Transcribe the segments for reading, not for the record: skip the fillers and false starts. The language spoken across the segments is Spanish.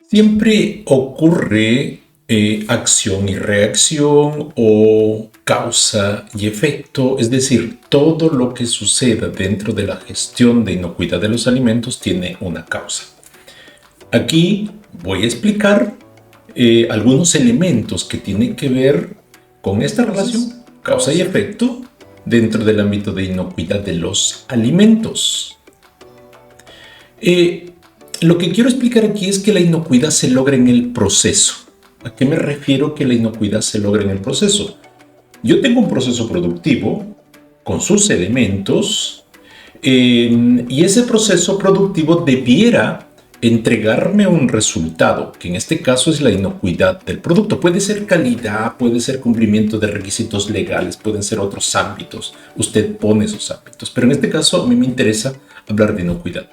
Siempre ocurre acción y reacción o causa y efecto, es decir, todo lo que suceda dentro de la gestión de inocuidad de los alimentos tiene una causa. Aquí voy a explicar algunos elementos que tienen que ver con esta relación, causa y efecto, dentro del ámbito de inocuidad de los alimentos. Lo que quiero explicar aquí es que la inocuidad se logra en el proceso. ¿A qué me refiero que la inocuidad se logra en el proceso? Yo tengo un proceso productivo con sus elementos y ese proceso productivo debiera entregarme un resultado, que en este caso es la inocuidad del producto. Puede ser calidad, puede ser cumplimiento de requisitos legales, pueden ser otros ámbitos. Usted pone esos ámbitos, pero en este caso a mí me interesa hablar de inocuidad.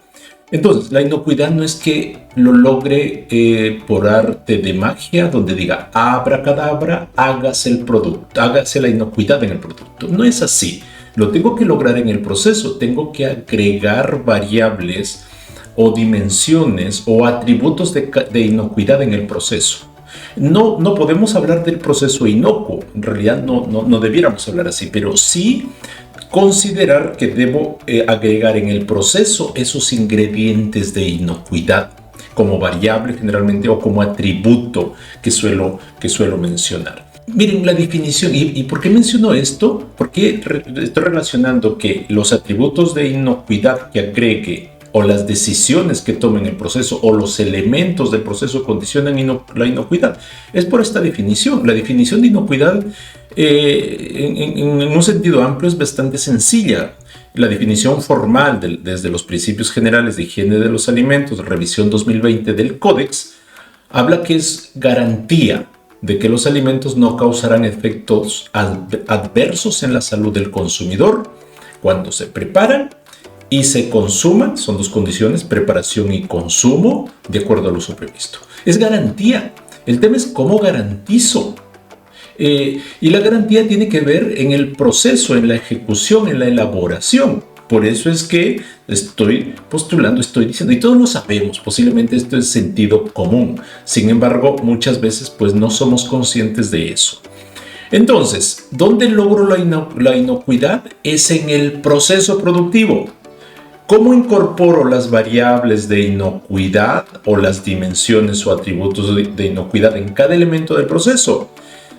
Entonces, la inocuidad no es que lo logre por arte de magia, donde diga abracadabra, hágase el producto, hágase la inocuidad en el producto. No es así. Lo tengo que lograr en el proceso. Tengo que agregar variables o dimensiones o atributos de inocuidad en el proceso. No podemos hablar del proceso inocuo. En realidad no debiéramos hablar así, pero sí considerar que debo agregar en el proceso esos ingredientes de inocuidad como variable generalmente o como atributo que suelo mencionar. Miren la definición, ¿y por qué menciono esto? Porque estoy relacionando que los atributos de inocuidad que agregue o las decisiones que tomen el proceso o los elementos del proceso condicionan la inocuidad. Es por esta definición. La definición de inocuidad en un sentido amplio es bastante sencilla. La definición formal desde los principios generales de higiene de los alimentos, revisión 2020 del Códex, habla que es garantía de que los alimentos no causarán efectos adversos en la salud del consumidor cuando se preparan y se consuman, son dos condiciones, preparación y consumo, de acuerdo al uso previsto. Es garantía. El tema es cómo garantizo. Y la garantía tiene que ver en el proceso, en la ejecución, en la elaboración. Por eso es que estoy postulando, estoy diciendo, y todos lo sabemos, posiblemente esto es sentido común. Sin embargo, muchas veces pues no somos conscientes de eso. Entonces, ¿dónde logro la inocuidad? Es en el proceso productivo. ¿Cómo incorporo las variables de inocuidad o las dimensiones o atributos de inocuidad en cada elemento del proceso?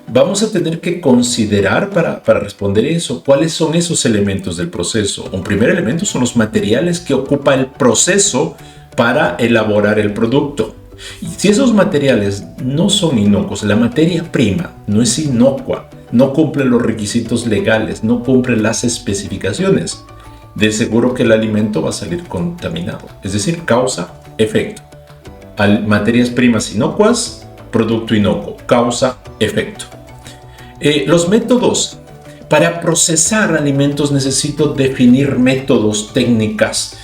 Vamos a tener que considerar para responder eso, cuáles son esos elementos del proceso. Un primer elemento son los materiales que ocupa el proceso para elaborar el producto. Y si esos materiales no son inocuos, la materia prima no es inocua, no cumple los requisitos legales, no cumple las especificaciones, de seguro que el alimento va a salir contaminado. Es decir, causa, efecto. Materias primas inocuas, producto inocuo, causa, efecto. Los métodos. Para procesar alimentos necesito definir métodos, técnicas,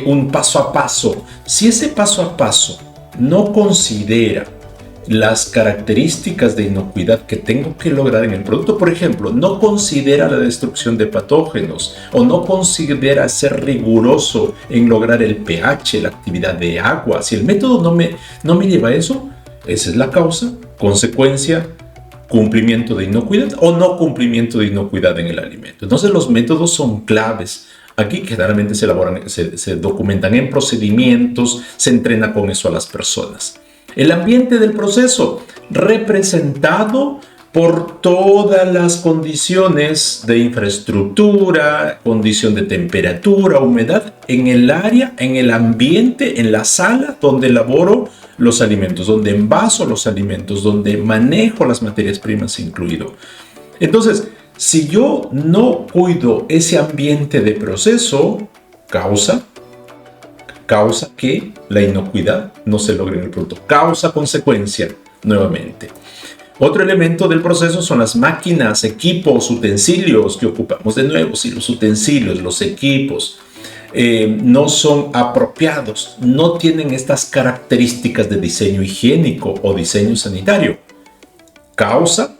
un paso a paso. Si ese paso a paso no considera las características de inocuidad que tengo que lograr en el producto, por ejemplo, no considera la destrucción de patógenos o no considera ser riguroso en lograr el pH, la actividad de agua, si el método no me lleva a eso, esa es la causa, consecuencia, cumplimiento de inocuidad o no cumplimiento de inocuidad en el alimento. Entonces los métodos son claves. Aquí generalmente se documentan en procedimientos, se entrena con eso a las personas. El ambiente del proceso, representado por todas las condiciones de infraestructura, condición de temperatura, humedad, en el área, en el ambiente, en la sala donde elaboro los alimentos, donde envaso los alimentos, donde manejo las materias primas incluido. Entonces, si yo no cuido ese ambiente de proceso, causa que la inocuidad no se logre en el producto. Causa, consecuencia, nuevamente. Otro elemento del proceso son las máquinas, equipos, utensilios que ocupamos. De nuevo, si los utensilios, los equipos no son apropiados, no tienen estas características de diseño higiénico o diseño sanitario, causa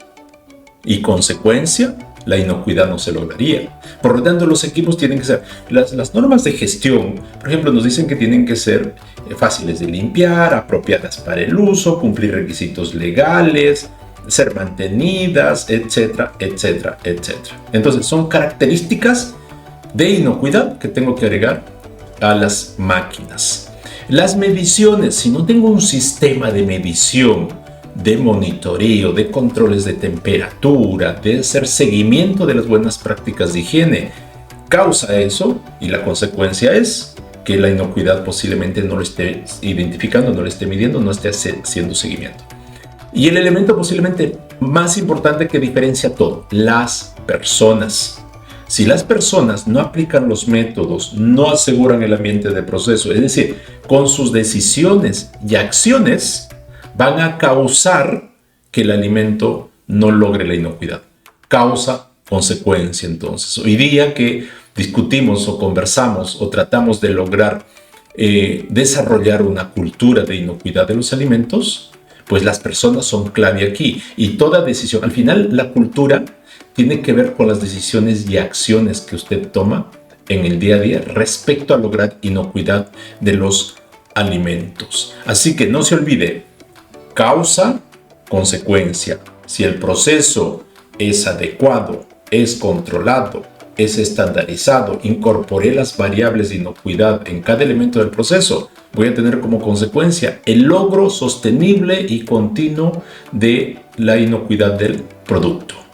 y consecuencia, la inocuidad no se lograría. Por lo tanto, los equipos tienen que ser, las normas de gestión, por ejemplo, nos dicen que tienen que ser fáciles de limpiar, apropiadas para el uso, cumplir requisitos legales, ser mantenidas, etcétera, etcétera, etcétera. Entonces, son características de inocuidad que tengo que agregar a las máquinas. Las mediciones, si no tengo un sistema de medición, de monitoreo, de controles de temperatura, de hacer seguimiento de las buenas prácticas de higiene, causa eso y la consecuencia es que la inocuidad posiblemente no lo esté identificando, no lo esté midiendo, no esté haciendo seguimiento. Y el elemento posiblemente más importante que diferencia todo, las personas. Si las personas no aplican los métodos, no aseguran el ambiente de proceso, es decir, con sus decisiones y acciones, van a causar que el alimento no logre la inocuidad. Causa, consecuencia, entonces. Hoy día que discutimos o conversamos o tratamos de lograr desarrollar una cultura de inocuidad de los alimentos, pues las personas son clave aquí. Y toda decisión, al final la cultura tiene que ver con las decisiones y acciones que usted toma en el día a día respecto a lograr inocuidad de los alimentos. Así que no se olvide, causa, consecuencia. Si el proceso es adecuado, es controlado, es estandarizado, incorporé las variables de inocuidad en cada elemento del proceso, voy a tener como consecuencia el logro sostenible y continuo de la inocuidad del producto.